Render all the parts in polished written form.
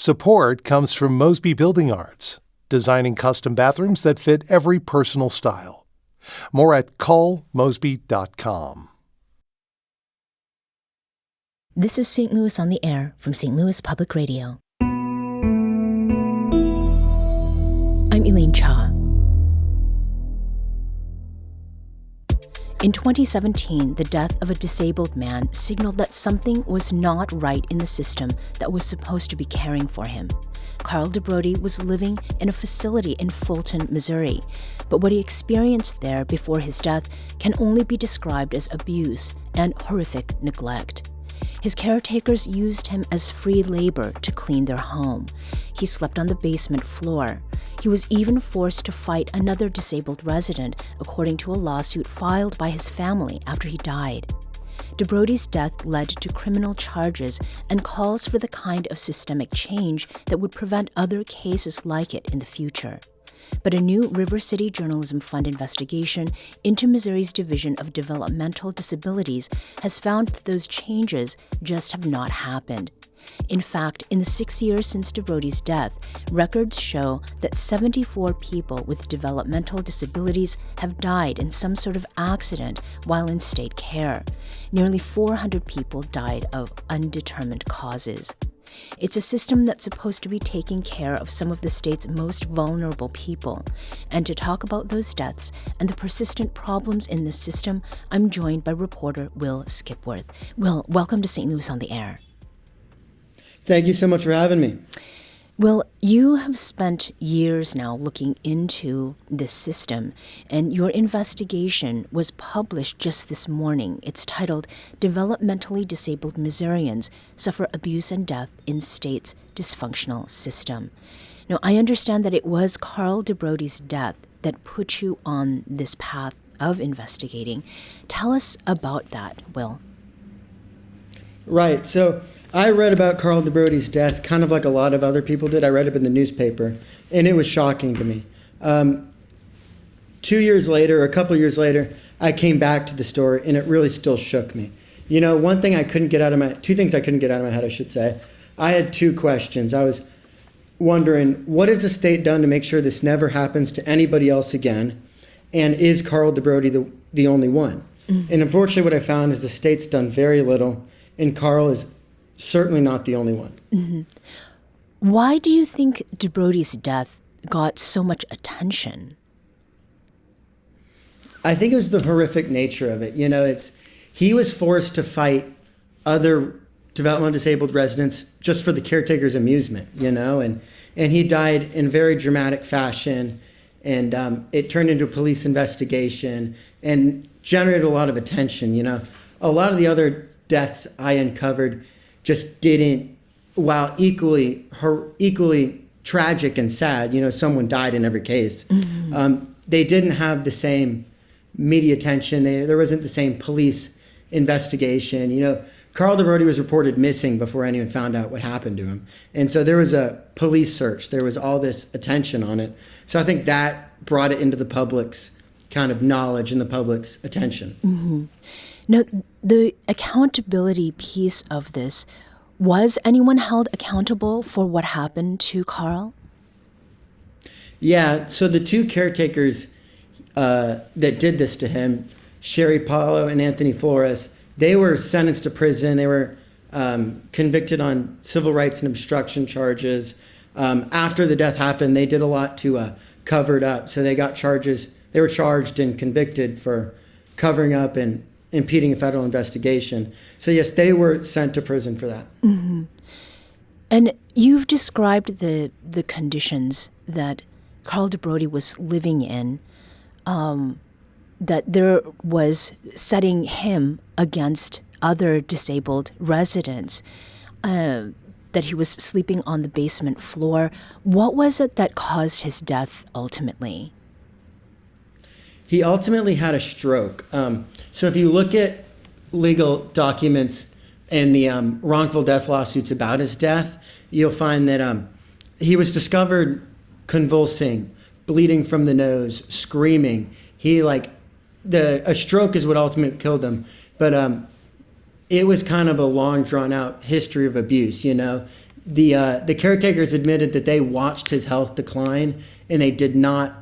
Support comes from Mosby Building Arts, designing custom bathrooms that fit every personal style. More at callmosby.com. This is St. Louis on the Air from St. Louis Public Radio. I'm Elaine Cha. In 2017, the death of a disabled man signaled that something was not right in the system that was supposed to be caring for him. Carl DeBrody was living in a facility in Fulton, Missouri, but what he experienced there before his death can only be described as abuse and horrific neglect. His caretakers used him as free labor to clean their home. He slept on the basement floor. He was even forced to fight another disabled resident, according to a lawsuit filed by his family after he died. DeBrody's death led to criminal charges and calls for the kind of systemic change that would prevent other cases like it in the future. But a new River City Journalism Fund investigation into Missouri's Division of Developmental Disabilities has found that those changes just have not happened. In fact, in the 6 years since DeBrody's death, records show that 74 people with developmental disabilities have died in some sort of accident while in state care. Nearly 400 people died of undetermined causes. It's a system that's supposed to be taking care of some of the state's most vulnerable people. And to talk about those deaths and the persistent problems in this system, I'm joined by reporter Will Skipworth. Will, welcome to St. Louis on the Air. Thank you so much for having me. Will, you have spent years now looking into this system, and your investigation was published just this morning. It's titled, Developmentally Disabled Missourians Suffer Abuse and Death in State's Dysfunctional System. Now, I understand that it was Carl DeBrody's death that put you on this path of investigating. Tell us about that, Will. Right. So I read about Carl DeBrody's death kind of like a lot of other people did. I read it in the newspaper, and it was shocking to me. 2 years later, a couple years later, I came back to the story, and it really still shook me. You know, two things I couldn't get out of my head, I should say. I had two questions. I was wondering, what has the state done to make sure this never happens to anybody else again? And is Carl DeBrody the only one? Mm-hmm. And unfortunately, what I found is the state's done very little, and Carl is certainly not the only one. Mm-hmm. Why do you think DeBrody's death got so much attention? I think it was the horrific nature of it. You know, he was forced to fight other developmentally disabled residents just for the caretaker's amusement, you know, and he died in very dramatic fashion, and it turned into a police investigation and generated a lot of attention, you know. A lot of the other deaths I uncovered just didn't, while equally tragic and sad, you know, someone died in every case. Mm-hmm. They didn't have the same media attention. There wasn't the same police investigation. You know, Carl DeBrody was reported missing before anyone found out what happened to him. And so there was a police search. There was all this attention on it. So I think that brought it into the public's kind of knowledge and the public's attention. Mm-hmm. Now, the accountability piece of this, was anyone held accountable for what happened to Carl? Yeah, so the two caretakers that did this to him, Sherry Paulo and Anthony Flores, they were sentenced to prison. They were convicted on civil rights and obstruction charges. After the death happened, they did a lot to cover it up. So they got charges. They were charged and convicted for covering up and impeding a federal investigation. So yes, they were sent to prison for that. Mm-hmm. And you've described the conditions that Carl DeBrody was living in, that there was setting him against other disabled residents, that he was sleeping on the basement floor. What was it that caused his death ultimately? He ultimately had a stroke. So if you look at legal documents and the wrongful death lawsuits about his death, you'll find that he was discovered convulsing, bleeding from the nose, screaming. A stroke is what ultimately killed him. But it was kind of a long, drawn-out history of abuse, you know. the caretakers admitted that they watched his health decline and they did not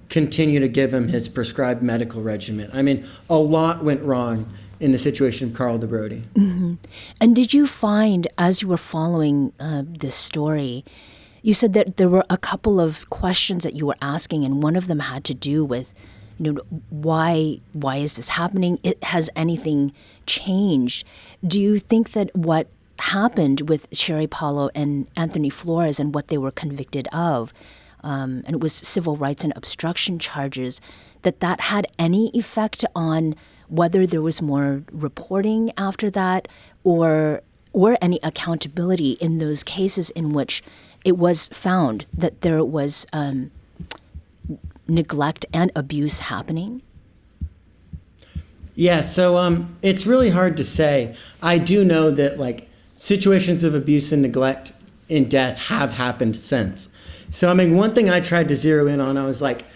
continue to give him his prescribed medical regimen. I mean, a lot went wrong in the situation of Carl DeBrody. Mm-hmm. And did you find, as you were following this story, you said that there were a couple of questions that you were asking, and one of them had to do with, why is this happening? Has anything changed? Do you think that what happened with Sherry Paulo and Anthony Flores and what they were convicted of, and it was civil rights and obstruction charges, that had any effect on whether there was more reporting after that or any accountability in those cases in which it was found that there was neglect and abuse happening? Yeah, so it's really hard to say. I do know that situations of abuse and neglect and death have happened since. So I mean, one thing I tried to zero in on, I was like,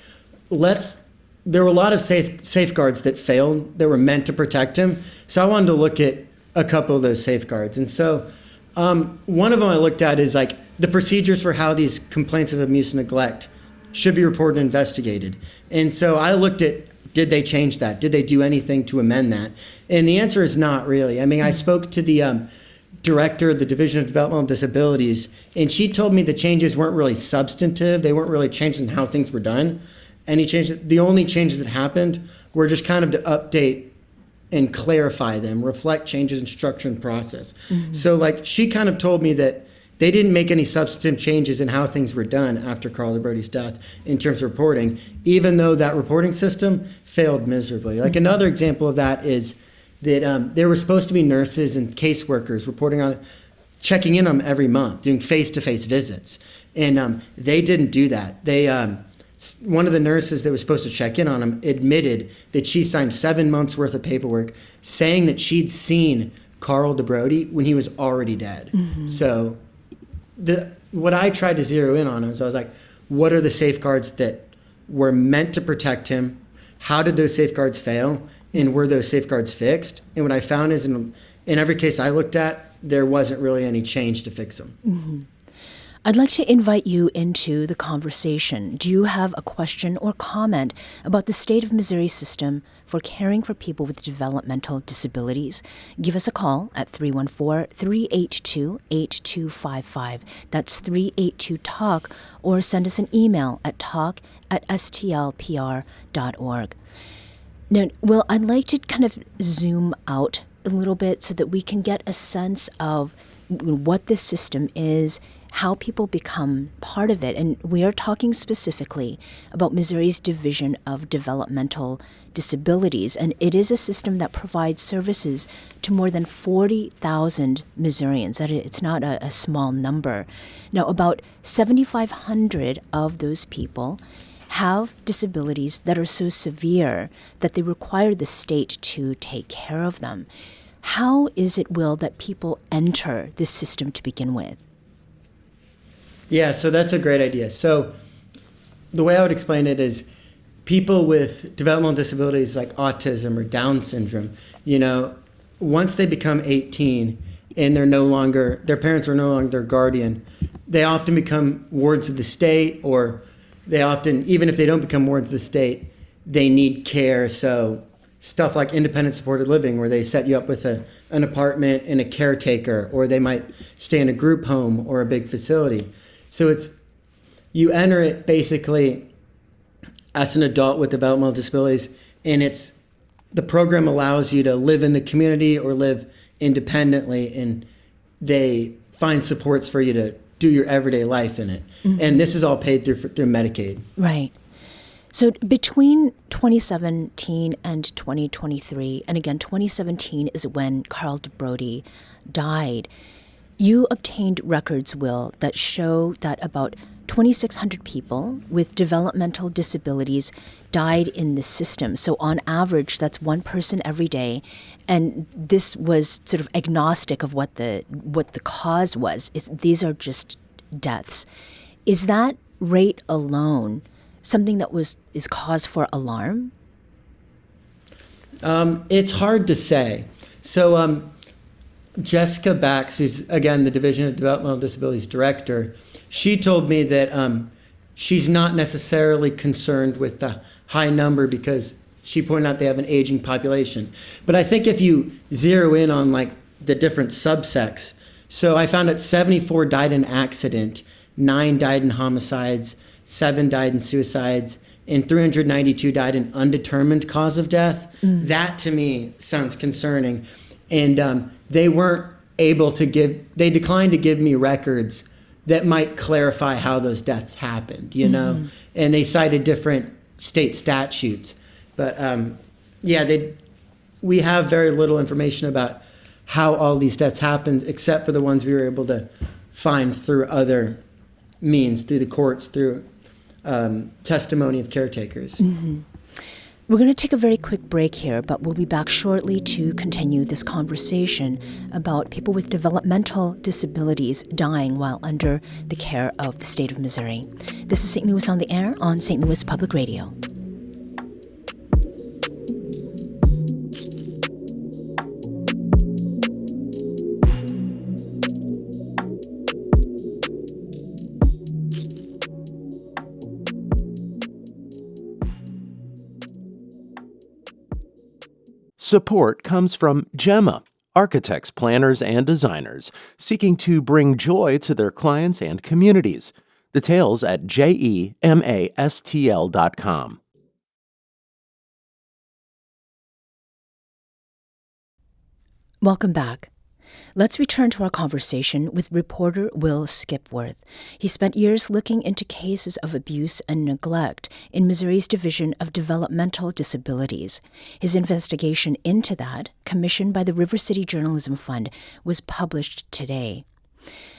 there were a lot of safeguards that failed that were meant to protect him. So I wanted to look at a couple of those safeguards. And so one of them I looked at is the procedures for how these complaints of abuse and neglect should be reported and investigated. And so I looked at, did they change that? Did they do anything to amend that? And the answer is not really. I mean, I spoke to the director of the Division of Developmental Disabilities, and she told me the changes weren't really substantive. They weren't really changes in how things were done. The only changes that happened were just kind of to update and clarify them, reflect changes in structure and process. Mm-hmm. So she kind of told me that they didn't make any substantive changes in how things were done after Carl DeBrody's death in terms of reporting, even though that reporting system failed miserably. Another example of that is that there were supposed to be nurses and caseworkers reporting on, checking in on them every month, doing face-to-face visits. And they didn't do that. One of the nurses that was supposed to check in on him admitted that she signed 7 months worth of paperwork saying that she'd seen Carl DeBrody when he was already dead. Mm-hmm. So what I tried to zero in on was, I was like, what are the safeguards that were meant to protect him? How did those safeguards fail? And were those safeguards fixed? And what I found is in every case I looked at, there wasn't really any change to fix them. Mm-hmm. I'd like to invite you into the conversation. Do you have a question or comment about the state of Missouri's system for caring for people with developmental disabilities? Give us a call at 314-382-8255. That's 382-TALK, or send us an email at talk@stlpr.org. Now, Will, I'd like to kind of zoom out a little bit so that we can get a sense of what this system is, how people become part of it. And we are talking specifically about Missouri's Division of Developmental Disabilities. And it is a system that provides services to more than 40,000 Missourians. It's not a small number. Now, about 7,500 of those people have disabilities that are so severe that they require the state to take care of them. How is it, Will, that people enter this system to begin with? Yeah, so that's a great idea. So the way I would explain it is people with developmental disabilities like autism or Down syndrome, once they become 18 and their parents are no longer their guardian, they often become wards of the state, or they often, even if they don't become wards of the state, they need care. So stuff like independent supported living, where they set you up with an apartment and a caretaker, or they might stay in a group home or a big facility. So you enter it basically as an adult with developmental disabilities, and the program allows you to live in the community or live independently, and they find supports for you to do your everyday life in it. Mm-hmm. And this is all paid through Medicaid. Right. So between 2017 and 2023, and again, 2017 is when Carl DeBrody died, you obtained records, Will, that show that about 2,600 people with developmental disabilities died in the system. So on average, that's one person every day. And this was sort of agnostic of what the cause was. These are just deaths. Is that rate alone something that is cause for alarm? It's hard to say. So Jessica Bax, who's, again, the Division of Developmental Disabilities Director, she told me that she's not necessarily concerned with the high number because she pointed out they have an aging population. But I think if you zero in on like the different subsects, so I found that 74 died in accident, 9 died in homicides, 7 died in suicides, and 392 died in undetermined cause of death. That to me sounds concerning. And they weren't able to they declined to give me records that might clarify how those deaths happened, you know? And they cited different state statutes. But we have very little information about how all these deaths happened, except for the ones we were able to find through other means, through the courts, through testimony of caretakers. We're going to take a very quick break here, but we'll be back shortly to continue this conversation about people with developmental disabilities dying while under the care of the state of Missouri. This is St. Louis on the Air on St. Louis Public Radio. Support comes from Gemma, architects, planners, and designers seeking to bring joy to their clients and communities. Details at gemastl.com. Welcome back. Let's return to our conversation with reporter Will Skipworth. He spent years looking into cases of abuse and neglect in Missouri's Division of Developmental Disabilities. His investigation into that, commissioned by the River City Journalism Fund, was published today.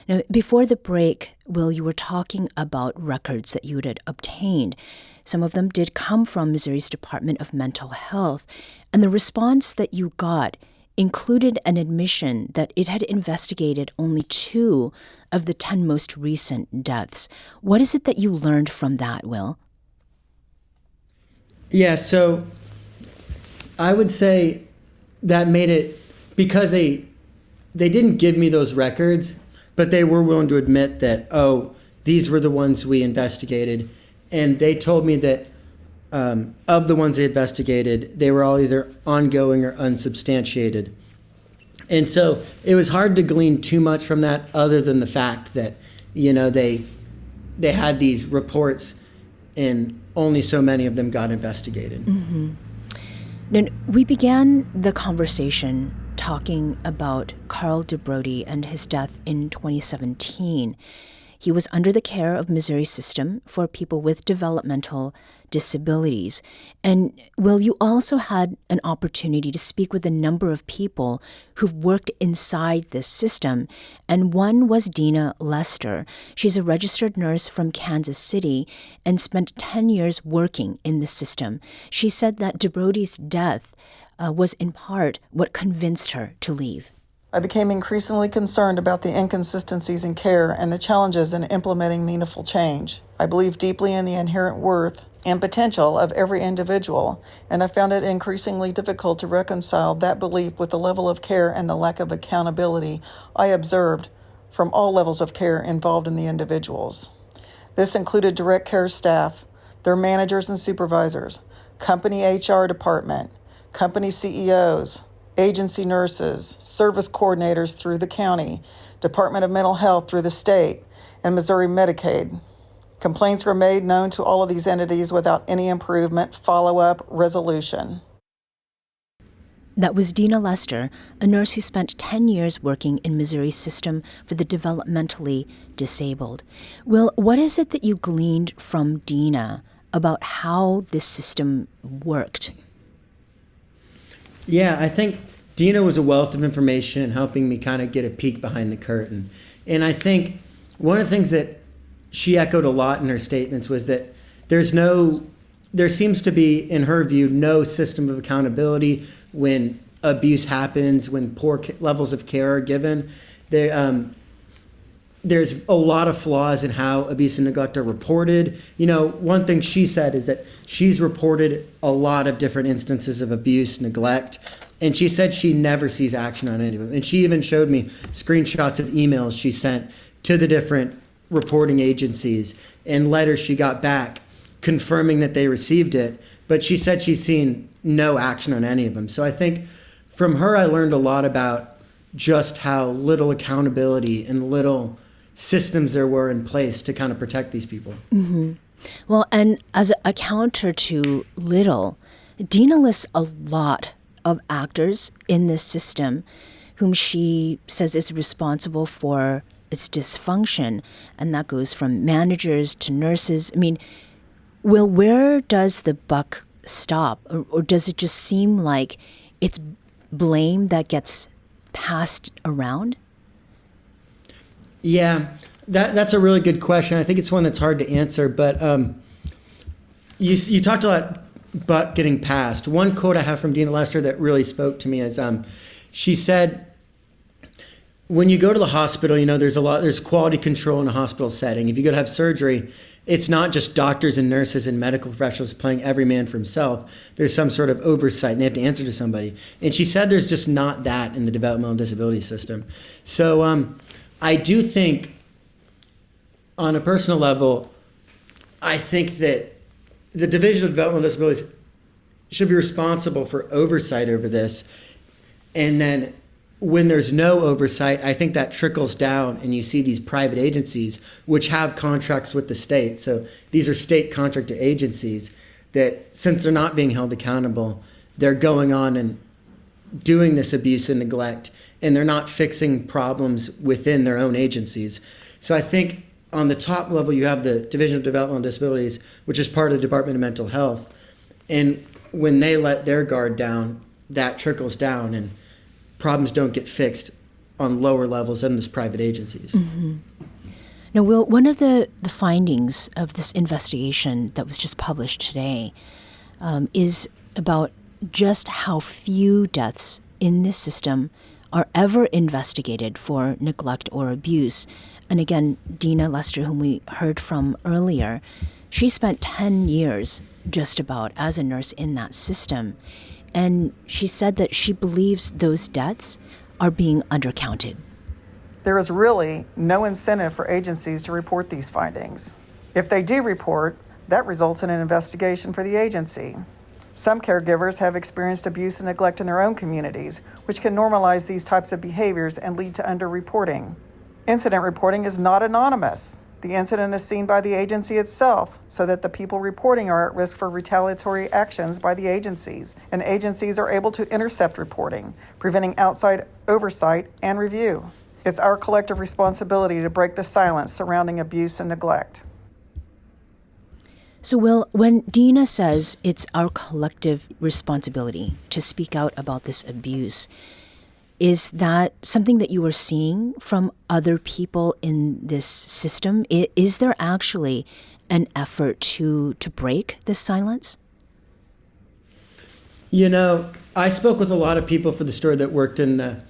Now, before the break, Will, you were talking about records that you had obtained. Some of them did come from Missouri's Department of Mental Health, and the response that you got included an admission that it had investigated only 2 of the 10 most recent deaths. What is it that you learned from that, Will? Yeah, so I would say that made it, because they didn't give me those records, but they were willing to admit that, these were the ones we investigated. And they told me that of the ones they investigated, they were all either ongoing or unsubstantiated. And so it was hard to glean too much from that, other than the fact that, they had these reports and only so many of them got investigated. Now, we began the conversation talking about Carl DeBrody and his death in 2017. He was under the care of Missouri System for people with developmental disabilities. And, Will, you also had an opportunity to speak with a number of people who've worked inside this system, and one was Dina Lester. She's a registered nurse from Kansas City and spent 10 years working in the system. She said that DeBrody's death was in part what convinced her to leave. I became increasingly concerned about the inconsistencies in care and the challenges in implementing meaningful change. I believe deeply in the inherent worth and potential of every individual, and I found it increasingly difficult to reconcile that belief with the level of care and the lack of accountability I observed from all levels of care involved in the individuals. This included direct care staff, their managers and supervisors, company HR department, company CEOs, agency nurses, service coordinators through the county, Department of Mental Health through the state, and Missouri Medicaid. Complaints were made known to all of these entities without any improvement, follow-up, resolution. That was Dina Lester, a nurse who spent 10 years working in Missouri's system for the developmentally disabled. Will, what is it that you gleaned from Dina about how this system worked? Yeah, I think Dina was a wealth of information in helping me kind of get a peek behind the curtain. And I think one of the things that she echoed a lot in her statements was that there seems to be, in her view, no system of accountability when abuse happens, when poor levels of care are given. There's a lot of flaws in how abuse and neglect are reported. One thing she said is that she's reported a lot of different instances of abuse, neglect, And she said she never sees action on any of them. And she even showed me screenshots of emails she sent to the different reporting agencies and letters she got back confirming that they received it. But she said she's seen no action on any of them. So I think from her, I learned a lot about just how little accountability and little systems there were in place to kind of protect these people. Mm-hmm. Well, and as a counter to little, Dina lists a lot of actors in this system whom she says is responsible for its dysfunction, and that goes from managers to nurses. I mean, Will, where does the buck stop? Or does it just seem like it's blame that gets passed around? Yeah, that's a really good question. I think it's one that's hard to answer, but you talked a lot about getting passed. One quote I have from Dina Lester that really spoke to me is she said, when you go to the hospital, there's quality control in a hospital setting. If you go to have surgery, it's not just doctors and nurses and medical professionals playing every man for himself. There's some sort of oversight, and they have to answer to somebody. And she said there's just not that in the developmental disability system. So I do think, on a personal level, I think that the Division of Developmental Disabilities should be responsible for oversight over this. And then when there's no oversight, I think that trickles down and you see these private agencies which have contracts with the state. So these are state contractor agencies that, since they're not being held accountable, they're going on and doing this abuse and neglect, and they're not fixing problems within their own agencies. So I think on the top level, you have the Division of Developmental Disabilities, which is part of the Department of Mental Health. And when they let their guard down, that trickles down and problems don't get fixed on lower levels than those private agencies. Mm-hmm. Now, Will, one of the findings of this investigation that was just published today is about just how few deaths in this system are ever investigated for neglect or abuse. And again, Dina Lester, whom we heard from earlier, she spent 10 years just about as a nurse in that system. And she said that she believes those deaths are being undercounted. There is really no incentive for agencies to report these findings. If they do report, that results in an investigation for the agency. Some caregivers have experienced abuse and neglect in their own communities, which can normalize these types of behaviors and lead to underreporting. Incident reporting is not anonymous. The incident is seen by the agency itself, so that the people reporting are at risk for retaliatory actions by the agencies, and agencies are able to intercept reporting, preventing outside oversight and review. It's our collective responsibility to break the silence surrounding abuse and neglect. So, Will, when Dina says it's our collective responsibility to speak out about this abuse, is that something that you are seeing from other people in this system? Is there actually an effort to break this silence? I spoke with a lot of people for the story that worked in the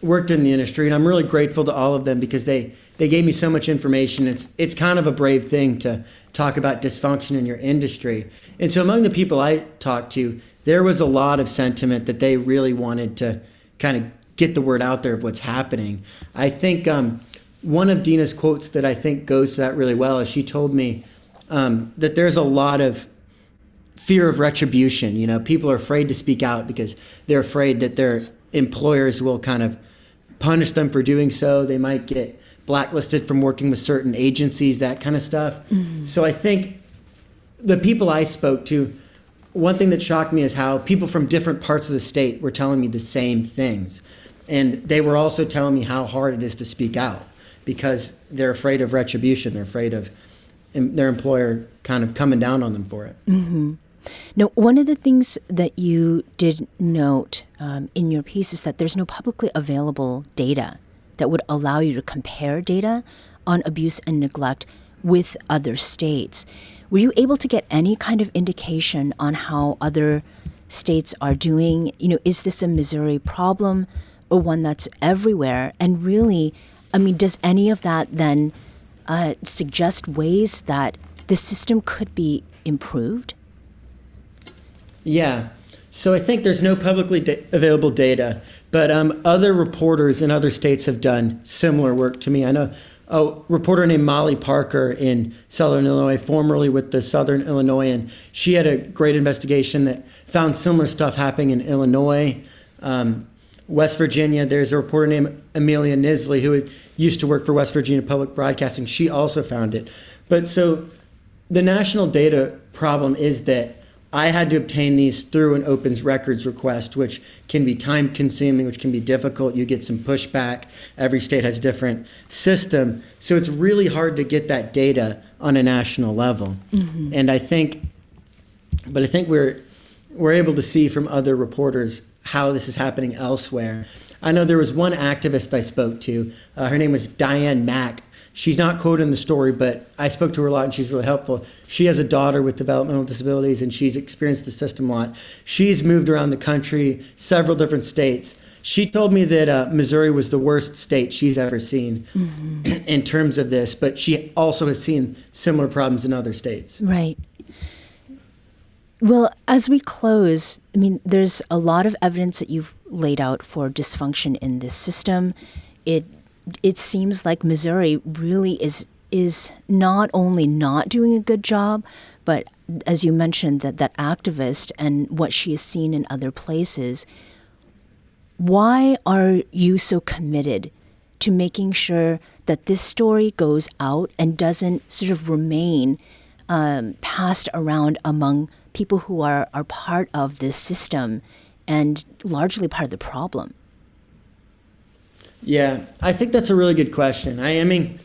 industry, and I'm really grateful to all of them because they gave me so much information. It's kind of a brave thing to talk about dysfunction in your industry. And so among the people I talked to, there was a lot of sentiment that they really wanted to kind of get the word out there of what's happening. I think one of Dina's quotes that I think goes to that really well is she told me that there's a lot of fear of retribution. People are afraid to speak out because they're afraid that their employers will kind of punish them for doing so. They might get blacklisted from working with certain agencies, that kind of stuff. Mm-hmm. So I think the people I spoke to, one thing that shocked me is how people from different parts of the state were telling me the same things. And they were also telling me how hard it is to speak out because they're afraid of retribution. They're afraid of their employer kind of coming down on them for it. Mm-hmm. Now, one of the things that you did note in your piece is that there's no publicly available data that would allow you to compare data on abuse and neglect with other states. Were you able to get any kind of indication on how other states are doing? Is this a Missouri problem or one that's everywhere? And really, does any of that then suggest ways that the system could be improved? Yeah. So I think there's no publicly available data, but other reporters in other states have done similar work to me. I know a reporter named Molly Parker in Southern Illinois, formerly with the Southern Illinoisan. She had a great investigation that found similar stuff happening in Illinois. West Virginia, there's a reporter named Amelia Nisley who used to work for West Virginia Public Broadcasting. She also found it. But so the national data problem is that I had to obtain these through an opens records request, which can be time consuming, which can be difficult. You get some pushback. Every state has a different system. So it's really hard to get that data on a national level. Mm-hmm. And I think we're able to see from other reporters how this is happening elsewhere. I know there was one activist I spoke to. Her name was Diane Mack. She's not quoted in the story, but I spoke to her a lot and she's really helpful. She has a daughter with developmental disabilities and she's experienced the system a lot. She's moved around the country, several different states. She told me that Missouri was the worst state she's ever seen in terms of this, but she also has seen similar problems in other states. Right. Well, as we close, I mean, there's a lot of evidence that you've laid out for dysfunction in this system. It seems like Missouri really is not only not doing a good job, but as you mentioned, that activist and what she has seen in other places. Why are you so committed to making sure that this story goes out and doesn't sort of remain passed around among people who are part of this system and largely part of the problem? Yeah, I think that's a really good question. I mean,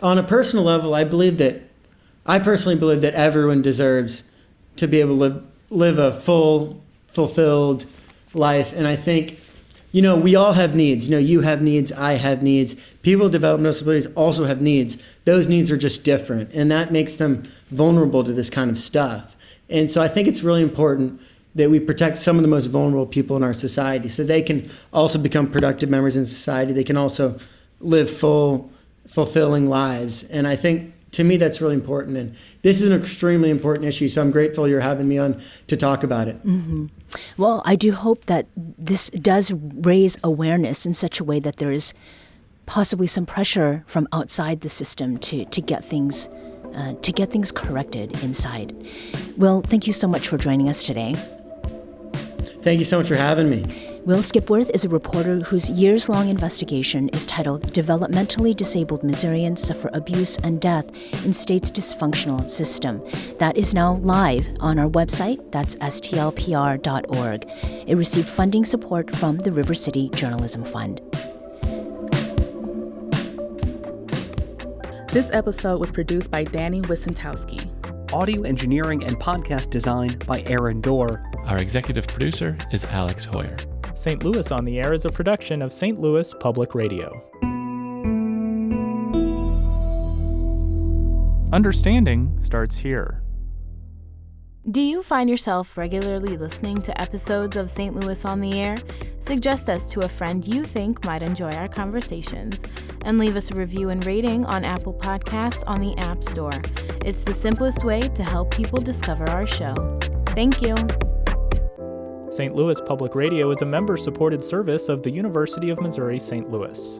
on a personal level, I personally believe that everyone deserves to be able to live a full, fulfilled life. And I think, we all have needs. You have needs, I have needs. People with developmental disabilities also have needs. Those needs are just different, and that makes them vulnerable to this kind of stuff. And so I think it's really important that we protect some of the most vulnerable people in our society so they can also become productive members in society. They can also live full, fulfilling lives. And I think, to me, that's really important. And this is an extremely important issue, so I'm grateful you're having me on to talk about it. Mm-hmm. Well, I do hope that this does raise awareness in such a way that there is possibly some pressure from outside the system to get things corrected inside. Will, thank you so much for joining us today. Thank you so much for having me. Will Skipworth is a reporter whose years-long investigation is titled Developmentally Disabled Missourians Suffer Abuse and Death in State's Dysfunctional System. That is now live on our website. That's stlpr.org. It received funding support from the River City Journalism Fund. This episode was produced by Danny Wissentowski. Audio engineering and podcast design by Aaron Dorr. Our executive producer is Alex Hoyer. St. Louis on the Air is a production of St. Louis Public Radio. Understanding starts here. Do you find yourself regularly listening to episodes of St. Louis on the Air? Suggest us to a friend you think might enjoy our conversations, and leave us a review and rating on Apple Podcasts on the App Store. It's the simplest way to help people discover our show. Thank you. St. Louis Public Radio is a member-supported service of the University of Missouri St. Louis.